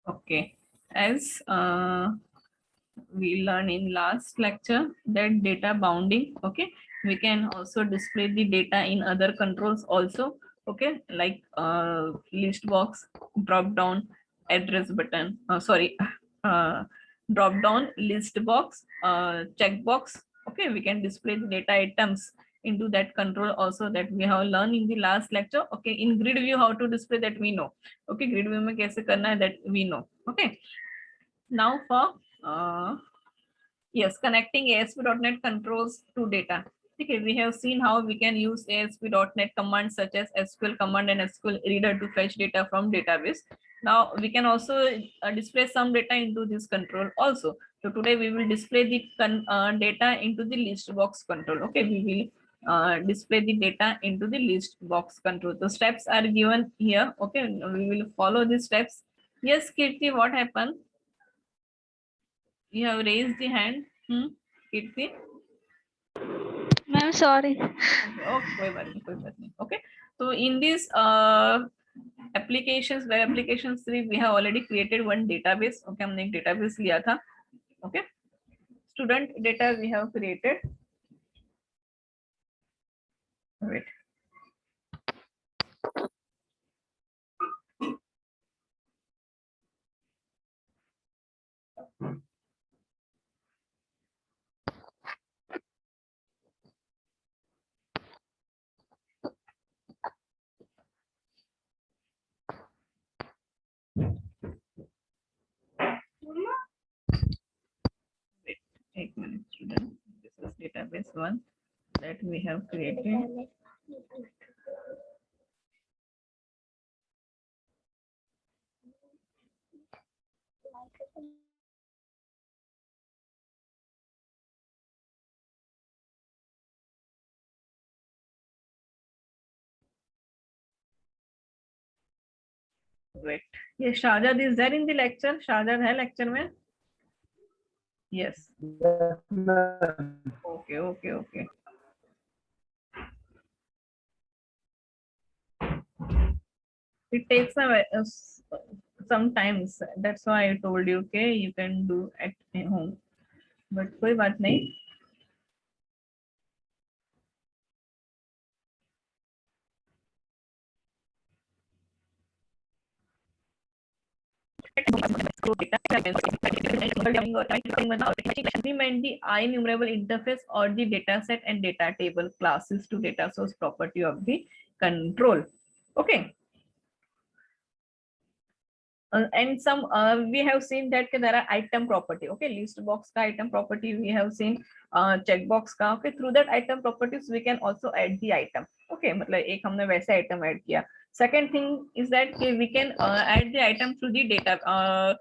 Okay, as we learned in last lecture that data bounding, okay, we can also display the data in other controls also, okay, like list box, drop down, address button, sorry, uh, drop down, list box, check box, okay, we can display the data items into that control also, that we have learned in the last lecture. Okay, in grid view how to display that we know. Okay, grid view में कैसे करना है that we know. Okay, now for yes, connecting ASP.NET controls to data. Okay, we have seen how we can use ASP.NET commands such as SQL command and SQL reader to fetch data from database. Now we can also display some data into this control also. So today we will display the data into the list box control. Okay, we will display the data into the list box control. The steps are given here. Okay, we will follow the steps. Yes, Kirti, what happened? You have raised the hand. Kirti? Ma'am, sorry. Okay, कोई बात नहीं, कोई बात नहीं. Okay, so in this applications, web applications 3, we have already created one database. Okay, हमने एक database लिया था. Okay, student data we have created. Wait. Wait, एक minute, student. This is database 1 that we have created. Wait, yes, Shahjad is there in the lecture? Shahjad है lecture में? Yes. Okay, okay, okay. It takes sometimes. That's why I told you, okay, you can do at home. But कोई बात नहीं. Implement the IEnumerable interface or the dataset and data table classes to data source property of the control. Okay. And some we have seen that there are item property. Okay, list box ka item property we have seen, checkbox ka. Okay, through that item properties we can also add the item. Okay, मतलब एक हमने वैसे item add किया. Second thing is that we can add the item through the data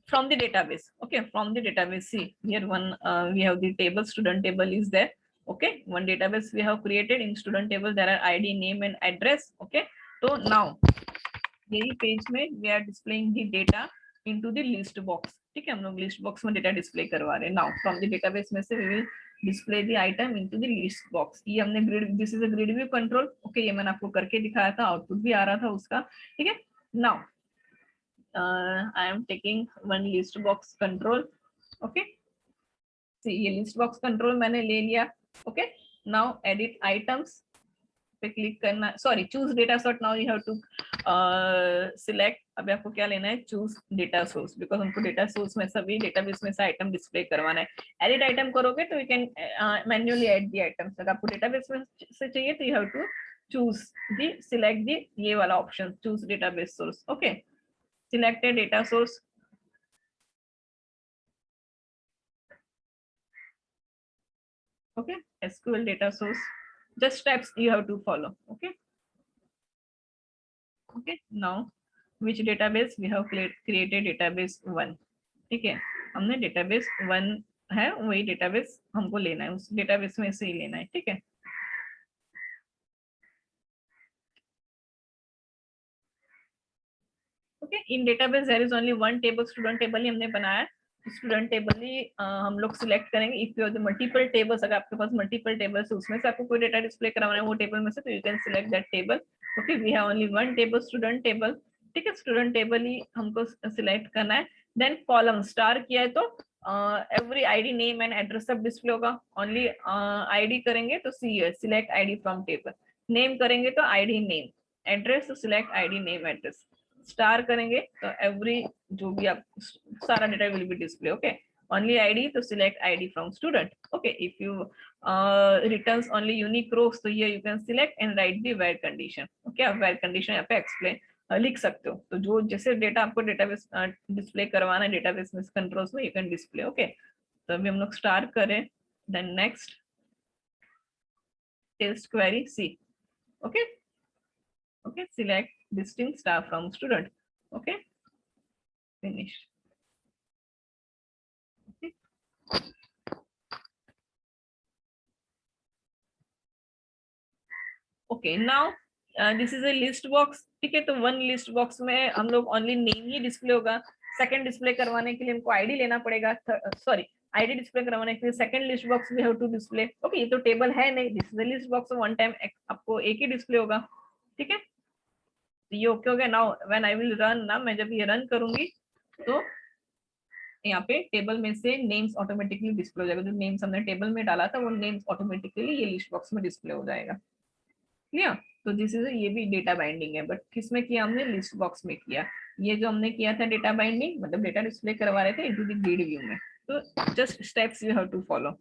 from the database. Okay, from the database. See here one we have the table, student table is there. Okay, one database we have created. In student table there are ID, name and address. Okay, so now यही page में we are displaying the data into the list box. ठीक है, हम लोग list box में data display करवा रहे हैं. Now from the database में से we will display the item into the list box. ये हमने grid, this is a grid view control. Okay, ये मैंने आपको करके दिखाया था, आउटपुट भी आ रहा था उसका. ठीक है, now I am taking one list box control. Okay, see ये list box control मैंने ले लिया. Okay, now edit items पे क्लिक करना, sorry choose data source. Now you have to select. अभी आपको क्या लेना है, चूज डेटा सोर्स, बिकॉज हमको डेटा सोर्स में सभी डेटाबेस में से आइटम डिस्प्ले करवाना है. एडिट आइटम करोगे तो you can manually add the items. अगर आपको डेटाबेस में से चाहिए तो you have to choose the, select the ये वाला option, choose database source. Okay, select data source. Okay, SQL data source. Just steps you have to follow. Okay. Okay, now which database we have created database 1. ठीक है, हमने database 1 है, वही database हमको लेना है, उस database में से ही लेना है. ठीक है, okay, in database there is only one table, student table ही हमने बनाया है. स्टूडेंट टेबल ही हम लोग सिलेक्ट करेंगे. इफ यू मल्टीपल टेबल्स, अगर आपके पास मल्टीपल टेबल्स है उसमें से आपको कोई डेटा डिस्प्ले करवाना है वो टेबल में से, तो you can select that table. Okay, we have only one table, student table. ठीक है, स्टूडेंट टेबल ही हमको सिलेक्ट करना है। देन कॉलम स्टार किया है तो every ID name and address सब डिस्प्ले होगा। ओनली आईडी करेंगे तो select ID from table, name करेंगे तो आईडी नेम, एड्रेस तो select ID name address, star करेंगे तो एवरी जो भी आप सारा data will be display. Okay, only ID तो select ID from student. Okay, if you returns only unique rows तो ये you can select and write the where condition। Okay, आप where condition यहाँ पे एक्सप्लेन लिख सकते हो। तो जो जैसे डेटा आपको डेटाबेस डिस्प्ले करवाना है डेटाबेस में कंट्रोल्स में, यू कैन डिस्प्ले। ओके, तो अभी हम लोग स्टार्ट करें। Then next test query see. Okay okay, select distinct star from student. Okay, finish. Okay, now this is a list box. ठीक है, तो वन लिस्ट बॉक्स में हम लोग ओनली नेम ही डिस्प्ले होगा। सेकंड डिस्प्ले करवाने के लिए हमको आईडी लेना पड़ेगा। सॉरी, आईडी डिस्प्ले करवाने के लिए second list box we have to display. Okay, ये तो टेबल है नहीं, this is a list box, one time आपको एक ही डिस्प्ले होगा। ठीक है, तो ये ओके हो गया। Now when I will run ना, मैं जब ये रन करूंगी तो यहाँ पे टेबल में से नेम्स ऑटोमेटिकली डिस्प्ले हो जाएगा। जो नेम्स हमने टेबल में डाला था वो नेम्स ऑटोमेटिकली ये लिस्ट बॉक्स में डिस्प्ले हो जाएगा। क्लियर? तो दिस इज ये भी डेटा बाइंडिंग है, बट किसमें किया हमने? लिस्ट बॉक्स में किया। ये जो हमने किया था डेटा बाइंडिंग, मतलब डेटा डिस्प्ले करवा रहे थे इनटू द ग्रिड व्यू में। तो just steps you have to follow.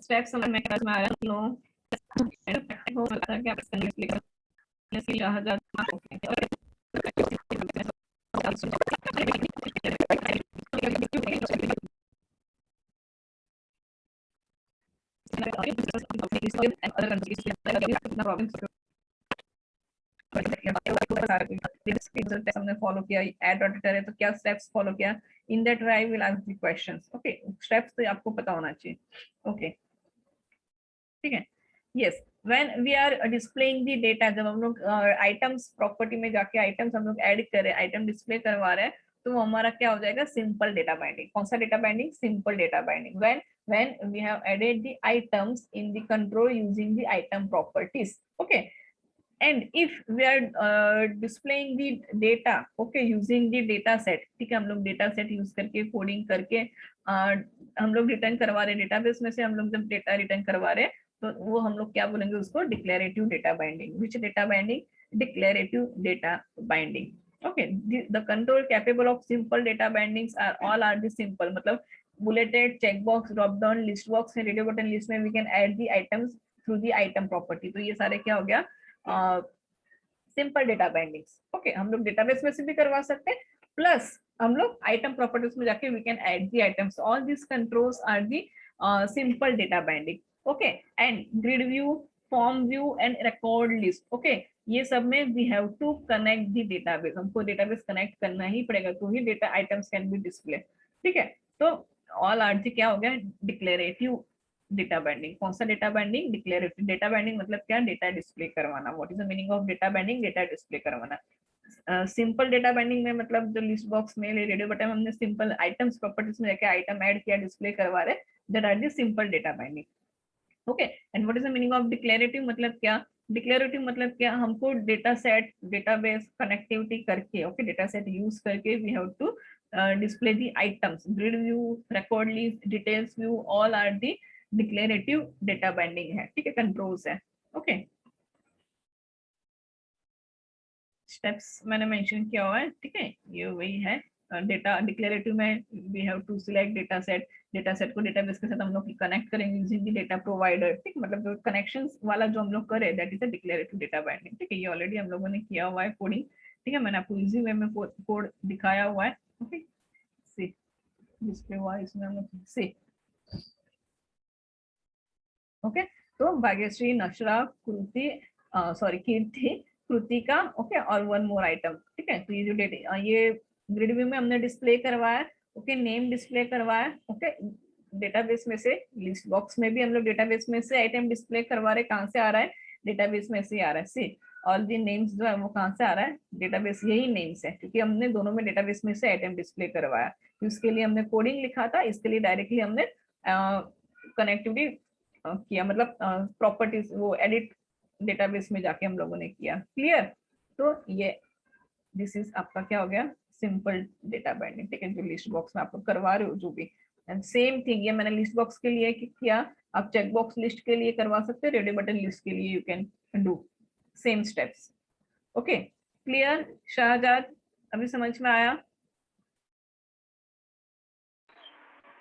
Steps समझ में आ रहा है? नो हो सकता है कि आप इसका डिस्प्ले करने से जहां हमने फॉलो किया, एड ऑडिटर है तो क्या स्टेप्स फॉलो किया, in that way I will ask the questions. Okay, steps तो आपको पता होना चाहिए। ओके, ठीक है। Yes, when we are displaying the data, जब हम लोग आइटम्स प्रॉपर्टी में जाके आइटम्स हम लोग ऐड कर रहे हैं, आइटम डिस्प्ले करवा रहे हैं, तो वो हमारा क्या हो जाएगा? Simple data binding. कौन सा data binding? Simple data binding. when we have added the items in the control using the item properties। okay, and if we are displaying the data, okay, using the data set। ठीक है, हम लोग data set use करके coding करके हम लोग return करवा रहे हैं डेटाबेस में से। हम लोग जब डेटा रिटर्न करवा रहे हैं तो वो हम लोग क्या बोलेंगे उसको? Declarative data binding. Which data binding? Declarative data binding. okay, the control capable of simple data bindings are all are the simple, मतलब bulleted, checkbox, drop down, list box है, radio button list में we can add the items through the item property। तो ये सारे क्या हो गया? Simple data bindings. Okay, हम लोग डेटाबेस में से भी करवा सकते हैं, प्लस हम लोग आइटम प्रॉपर्टीज में जाके we can add the items. All this controls are the simple data binding. Okay, and grid view, form view and record list. Okay, ये सब में we have to connect the database. हमको database connect करना ही पड़ेगा तो ही data items can be display. ठीक है, तो ऑल आर दी क्या हो गया? Declarative data binding. कौन सा data binding? Declarative data binding. मतलब क्या? डेटा डिस्प्ले करवाना। What is the meaning of data binding? Data display करवाना। सिंपल डेटा बाइंडिंग में मतलब जो लिस्ट बॉक्स में रेडियो बटन हमने सिंपल आइटम्स प्रॉपर्टीज में जाके आइटम ऐड किया, डिस्प्ले करवा रहे, that are the simple data binding. Okay, and what is the meaning of declarative? मतलब क्या? डिक्लेरेटिव मतलब क्या? हमको डेटा सेट, डेटाबेस कनेक्टिविटी करके, ओके, डेटा सेट यूज करके we have to display the items. Grid view, record list, details view, all are the declarative data binding है। ठीक है, कंट्रोल्स है। ओके, स्टेप्स मैंने मेंशन किया हुआ है। ठीक है, ये वही है। डेटा डिक्लेरेटिव में we have to select data set, data set को डेटाबेस के साथ हम लोग कनेक्ट करेंगे यूजिंग द डेटा प्रोवाइडर। ठीक, मतलब जो कनेक्शंस वाला जो हम लोग करें, that is a declarative data binding. ठीक है, ये ऑलरेडी हम लोगों ने किया हुआ है कोडिंग। ठीक है, मैंने आपको इजी वे में कोड दिखाया हुआ है। ओके, सी डिस्प्ले हुआ इसमें हम लोग सी। ओके, तो भाग्यश्री, नशरा, कृति, सॉरी कीर्ति, कृतिका, ओके, और वन मोर आइटम। ठीक है, तो ये जो डेटा ये ग्रिड व्यू में हमने डिस्प्ले करवाया। ओके, नेम डिस्प्ले करवाया। ओके, डेटाबेस में से, लिस्ट बॉक्स में भी हम लोग डेटाबेस में से आइटम डिस्प्ले करवा रहे, कहाँ से आ रहा है, डेटाबेस में से आ रहा है। सी ऑल दी नेम्स जो है वो कहाँ से आ रहा है, डेटाबेस, यही नेम्स है, क्योंकि हमने दोनों में डेटाबेस में से आइटम डिस्प्ले करवाया। तो इसके लिए हमने कोडिंग लिखा था, इसके लिए डायरेक्टली हमने कनेक्टिविटी किया, मतलब प्रॉपर्टीज वो एडिट डेटाबेस में जाके हम लोगों ने किया। क्लियर? तो ये दिस इज आपका क्या हो गया, सिंपल डेटा बाइंडिंग। ठीक है, जो लिस्ट बॉक्स में आप लोग करवा रहे हो जो भी, एंड सेम थिंग ये मैंने लिस्ट बॉक्स के लिए किया, आप चेक बॉक्स लिस्ट के लिए करवा सकते हो, रेडियो बटन लिस्ट के लिए you can do same steps. Okay, clear Shahzad? अभी समझ में आया?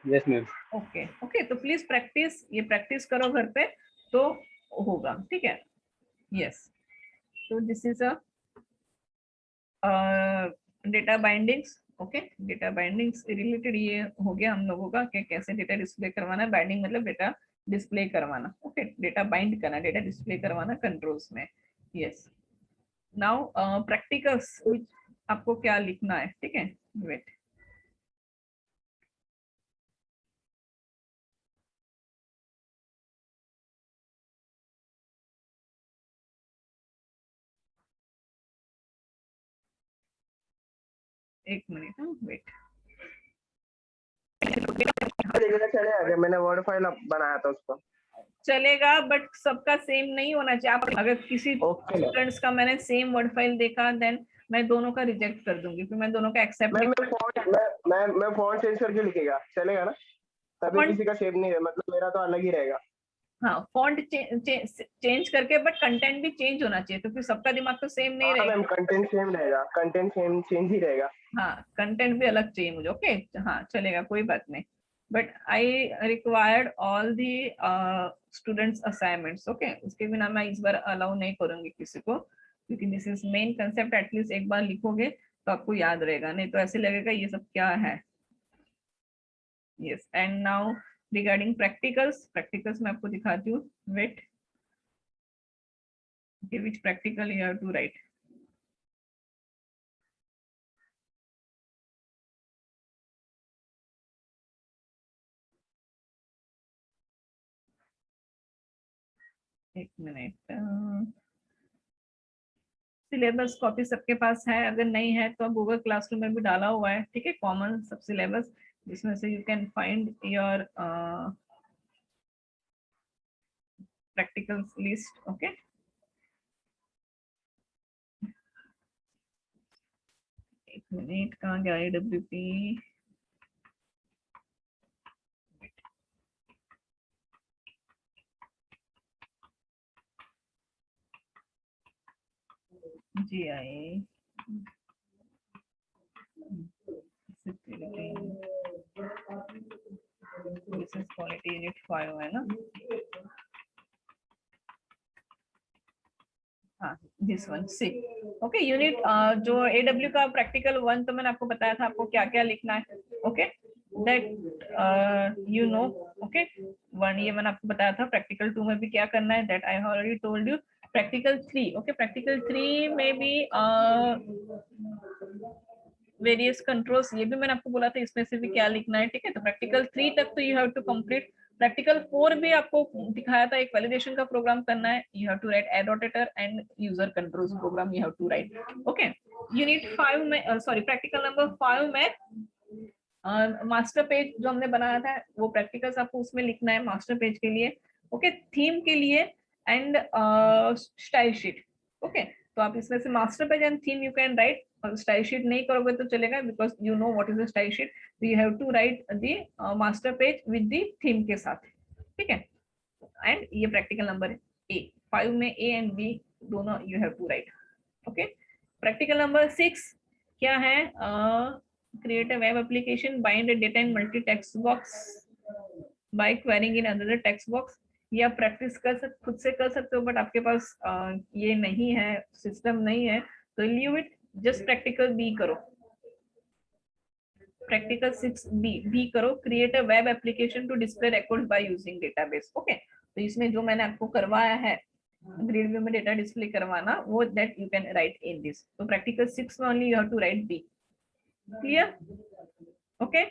Yes ma'am. ओके ओके, तो प्लीज प्रैक्टिस, ये प्रैक्टिस करो घर पे तो होगा। ठीक है, यस। तो this is a data bindings. Okay, data bindings related ये हो गया हम लोगों का कि कैसे डेटा डिस्प्ले करवाना है। बाइंडिंग मतलब डेटा डिस्प्ले करवाना। ओके, डेटा बाइंड करना, डेटा डिस्प्ले करवाना कंट्रोल्स में। यस, नाउ प्रैक्टिकल्स आपको क्या लिखना है? ठीक है, वेट, एक मिनट, वेट। चलेगा, मैंने वर्ड फाइल बनाया था उसका। चलेगा, बट सबका सेम नहीं होना चाहिए। आप अगर किसी स्टूडेंट्स का मैंने सेम वर्ड फाइल देखा, देन मैं दोनों का रिजेक्ट कर दूंगी, फिर मैं दोनों का एक्सेप्ट नहीं। मैं फॉन्ट चेंज करके लिखेगा, चलेगा ना? तभी किसी का सेम नहीं है, मतलब मेरा तो अलग ही रहेगा। हाँ, फॉन्ट चेंज करके, बट कंटेंट भी चेंज होना चाहिए, तो फिर सबका दिमाग तो सेम नहीं रहेगा। मैम कंटेंट सेम रहेगा, कंटेंट सेम चेंज ही रहेगा। हाँ, कंटेंट भी अलग चाहिए मुझे। ओके, हाँ चलेगा, कोई बात नहीं, but I required all the students assignments. Okay, उसके बिना मैं इस बार अलाउ नहीं करूंगी किसी को, क्योंकि this is main concept. At least एक बार लिखोगे तो आपको याद रहेगा, नहीं तो ऐसे लगेगा ये सब क्या है। Yes, and now regarding practicals मैं आपको दिखाती हूँ। Wait, okay, which practical you have to write? एक मिनट, सिलेबस कॉपी सबके पास है? अगर नहीं है तो गूगल क्लासरूम में भी डाला हुआ है। ठीक है, कॉमन सब सिलेबस, जिसमें से you can find your practicals list. Okay, एक मिनट, कहाँ गया AWP? GI business quality unit 5 है ना? हाँ, this one see. Okay, unit जो AW का प्रैक्टिकल 1, तो मैंने आपको बताया था आपको क्या क्या लिखना है। Okay, that you know. Okay, 1 ये मैंने आपको बताया था। प्रैक्टिकल 2 में भी क्या करना है, that I have already told you. Practical 3, okay, practical 3 में भी वेरियस कंट्रोल्स, ये भी मैंने आपको बोला था इसमें से भी क्या लिखना है। ठीक है, तो प्रैक्टिकल 3 तक तो you have to complete. Practical 4 भी आपको दिखाया था, एक वैलिडेशन का प्रोग्राम करना है। You have to write ad rotator and user controls program, you have to write. Okay, unit 5 में, सॉरी, प्रैक्टिकल नंबर 5 में मास्टर पेज जो हमने बनाया था, वो प्रैक्टिकल्स आपको उसमें लिखना है मास्टर पेज के लिए। ओके, थीम के लिए एंड स्टाइल शीट। ओके, तो आप इसमें से master page and theme you can right. Style sheet नहीं करोगे तो चलेगा, because you know what is the style sheet, so you have to write the master page with the theme के साथ। ठीक है, एंड ये प्रैक्टिकल नंबर A, 5 में A एंड B दोनों you have to write। Okay, practical number 6 क्या है? create a web application, bind a data in multi text box by querying in another text box। ये आप practice खुद से कर सकते हो, बट आपके पास ये नहीं है, सिस्टम नहीं है, तो leave it, just practical B करो। प्रैक्टिकल 6B करो, create a web application to display records by using database. Okay, तो इसमें जो मैंने आपको करवाया है ग्रिड व्यू में डेटा डिस्प्ले करवाना, वो that you can write in this. तो प्रैक्टिकल 6 में only you have to write B। Clear? Okay,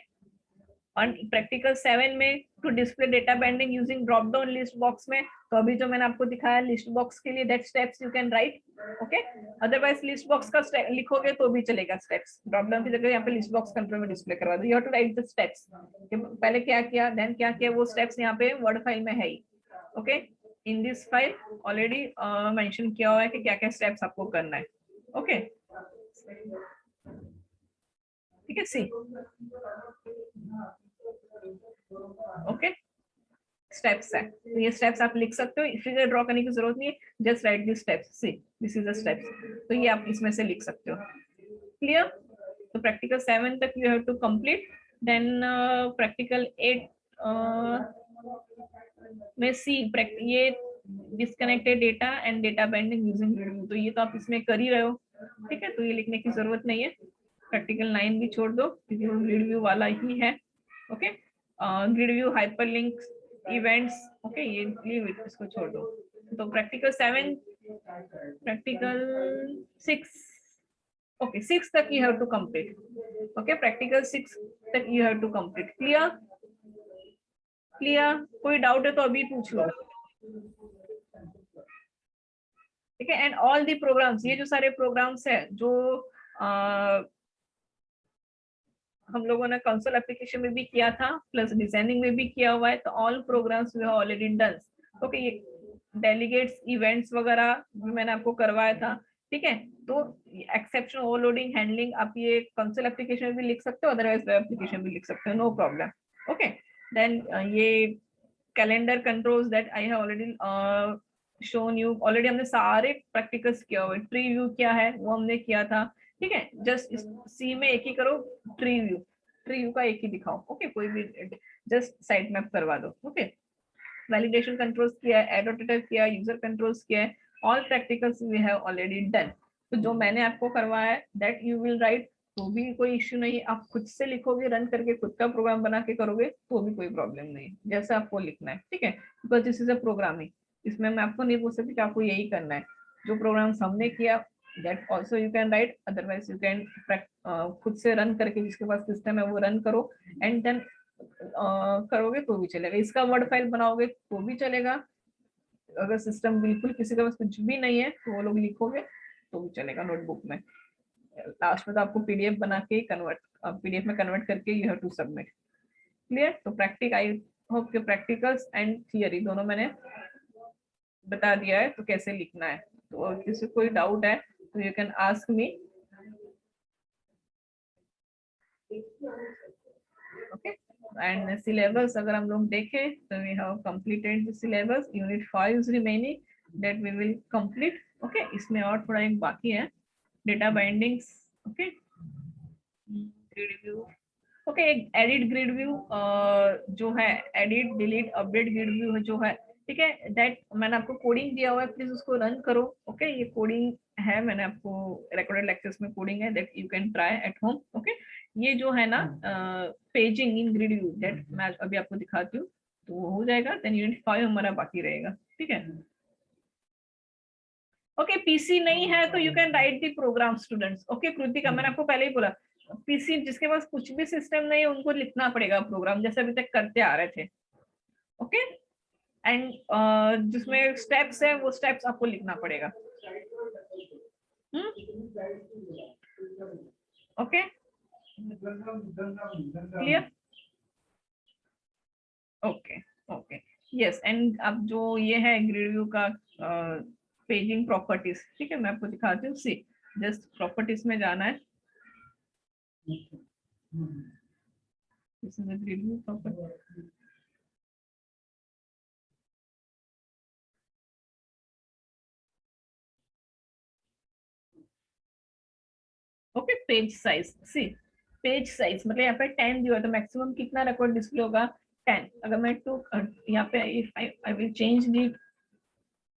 और प्रैक्टिकल 7 में to display data binding using drop down list box में, तो अभी जो मैंने आपको दिखाया लिस्ट बॉक्स के लिए, that steps you can right, okay. Otherwise list box का लिखोगे तो भी चलेगा, स्टेप्स ड्रॉप डाउन की जगह यहाँ पे लिस्ट बॉक्स कंट्रोल में डिस्प्ले करवा दो। You have to write the steps, पहले क्या किया देन क्या किया, वो स्टेप्स यहाँ पे वर्ड फाइल में है ही, okay. In this file already mention किया हुआ है कि क्या क्या स्टेप्स आपको करना है, ओके, ठीक है। सी ओके, स्टेप्स है, तो ये स्टेप्स आप लिख सकते हो, फिगर ड्रॉ करने की जरूरत नहीं है, just right this steps, see this is the steps, तो ये आप इसमें से लिख सकते हो, क्लियर। तो प्रैक्टिकल 7 तक you have to complete, then practical 8 में सी ये disconnected data and data binding using grid view, तो ये तो आप इसमें कर ही रहे हो, ठीक है, तो ये लिखने की जरूरत नहीं है। प्रैक्टिकल 9 भी छोड़ दो क्योंकि वो ग्रिड व्यू वाला ही है, okay. Grid view hyperlinks events, okay, ये लीव इट, इसको छोड़ दो। तो प्रैक्टिकल 7, प्रैक्टिकल 6, ओके 6 तक you have to complete, okay, practical 6 तक you have to complete, clear, clear. कोई डाउट है तो अभी पूछ लो, ठीक है। एंड ऑल दी प्रोग्राम्स, ये जो सारे प्रोग्राम्स है जो हम लोगों ने कंसोल एप्लीकेशन में भी किया था प्लस डिजाइनिंग में भी किया हुआ है, तो all programs we have already done, okay. ये डेलीगेट्स इवेंट्स वगैरह भी मैंने आपको करवाया था, ठीक है। तो एक्सेप्शन ओवरलोडिंग हैंडलिंग आप ये कंसोल एप्लीकेशन में भी लिख सकते हो, अदरवाइज वेब एप्लीकेशन भी लिख सकते हो, नो प्रॉब्लम, ओके। देन ये calendar controls that I have already shown you, already हमने सारे प्रैक्टिकल्स किया हुआ है। ट्री व्यू क्या है वो हमने किया था, ठीक है। जस्ट सी में एक ही करो, ट्री व्यू का एक ही दिखाओ, ओके, कोई भी जस्ट साइट मैप करवा दो, ओके। वैलिडेशन कंट्रोल्स किया है, एडोटेटर किया, यूजर कंट्रोल्स किया है, all practicals we have already done. तो जो मैंने आपको करवाया है दैट यू विल राइट, तो भी कोई इश्यू नहीं, आप खुद से लिखोगे, रन करके खुद का प्रोग्राम बना के करोगे तो भी कोई प्रॉब्लम नहीं, जैसा आपको लिखना है, ठीक है। Because this is a programming, इसमें मैं आपको नहीं बोल सकती कि आपको यही करना है, जो प्रोग्राम हमने किया that also you can right, otherwise you can खुद से रन करके, जिसके पास सिस्टम है वो रन करो, एंड देन करोगे तो भी चलेगा। इसका वर्ड फाइल बनाओगे तो भी चलेगा, अगर सिस्टम बिल्कुल किसी के पास कुछ भी नहीं है तो वो लोग लिखोगे तो भी चलेगा नोटबुक में। लास्ट में तो आपको पीडीएफ बना के कन्वर्ट, पीडीएफ में कन्वर्ट करके you have to submit, clear. तो प्रैक्टिक आई होप के प्रैक्टिकल्स एंड थियरी दोनों मैंने बता दिया है तो कैसे लिखना है, तो किसी कोई डाउट है तो you can ask me, okay. And syllabus अगर हम लोग देखें तो we have completed the syllabus, unit 5 is remaining that we will complete, okay. इसमें और थोड़ा एक बाकी है, data bindings, okay, grid view, okay. एक एडिट ग्रिड व्यू जो है, edit delete update grid view जो है, ठीक है, दैट मैंने आपको कोडिंग दिया हुआ है, प्लीज उसको रन करो, ओके। ये कोडिंग है, मैंने आपको रिकॉर्डेड लेक्चर्स में कोडिंग है that you can try at home, okay. ये जो है ना paging in grid view that मैं अभी आपको दिखाती हूँ, तो वो हो जाएगा, देन यूनिट 5 हमारा बाकी रहेगा, ठीक है, ओके। पीसी नहीं है तो you can write the program students, okay. Kritika मैंने आपको पहले ही बोला, पीसी जिसके पास कुछ भी सिस्टम नहीं है उनको लिखना पड़ेगा प्रोग्राम, जैसे अभी तक करते आ रहे थे, ओके। एंड जिसमें स्टेप्स है वो स्टेप्स आपको लिखना पड़ेगा, okay, clear, okay, okay, yes. And अब जो ये है ग्रिड व्यू का पेजिंग प्रॉपर्टीज, ठीक है, मैं आपको दिखाती हूँ, सी जस्ट प्रॉपर्टीज में जाना है, this is the grid view property, okay. Page size, see page size मतलब यहाँ पे 10 दिया तो मैक्सिमम कितना रिकॉर्ड डिस्प्ले होगा, 10। अगर मैं टू यहाँ पे आई विल चेंज दी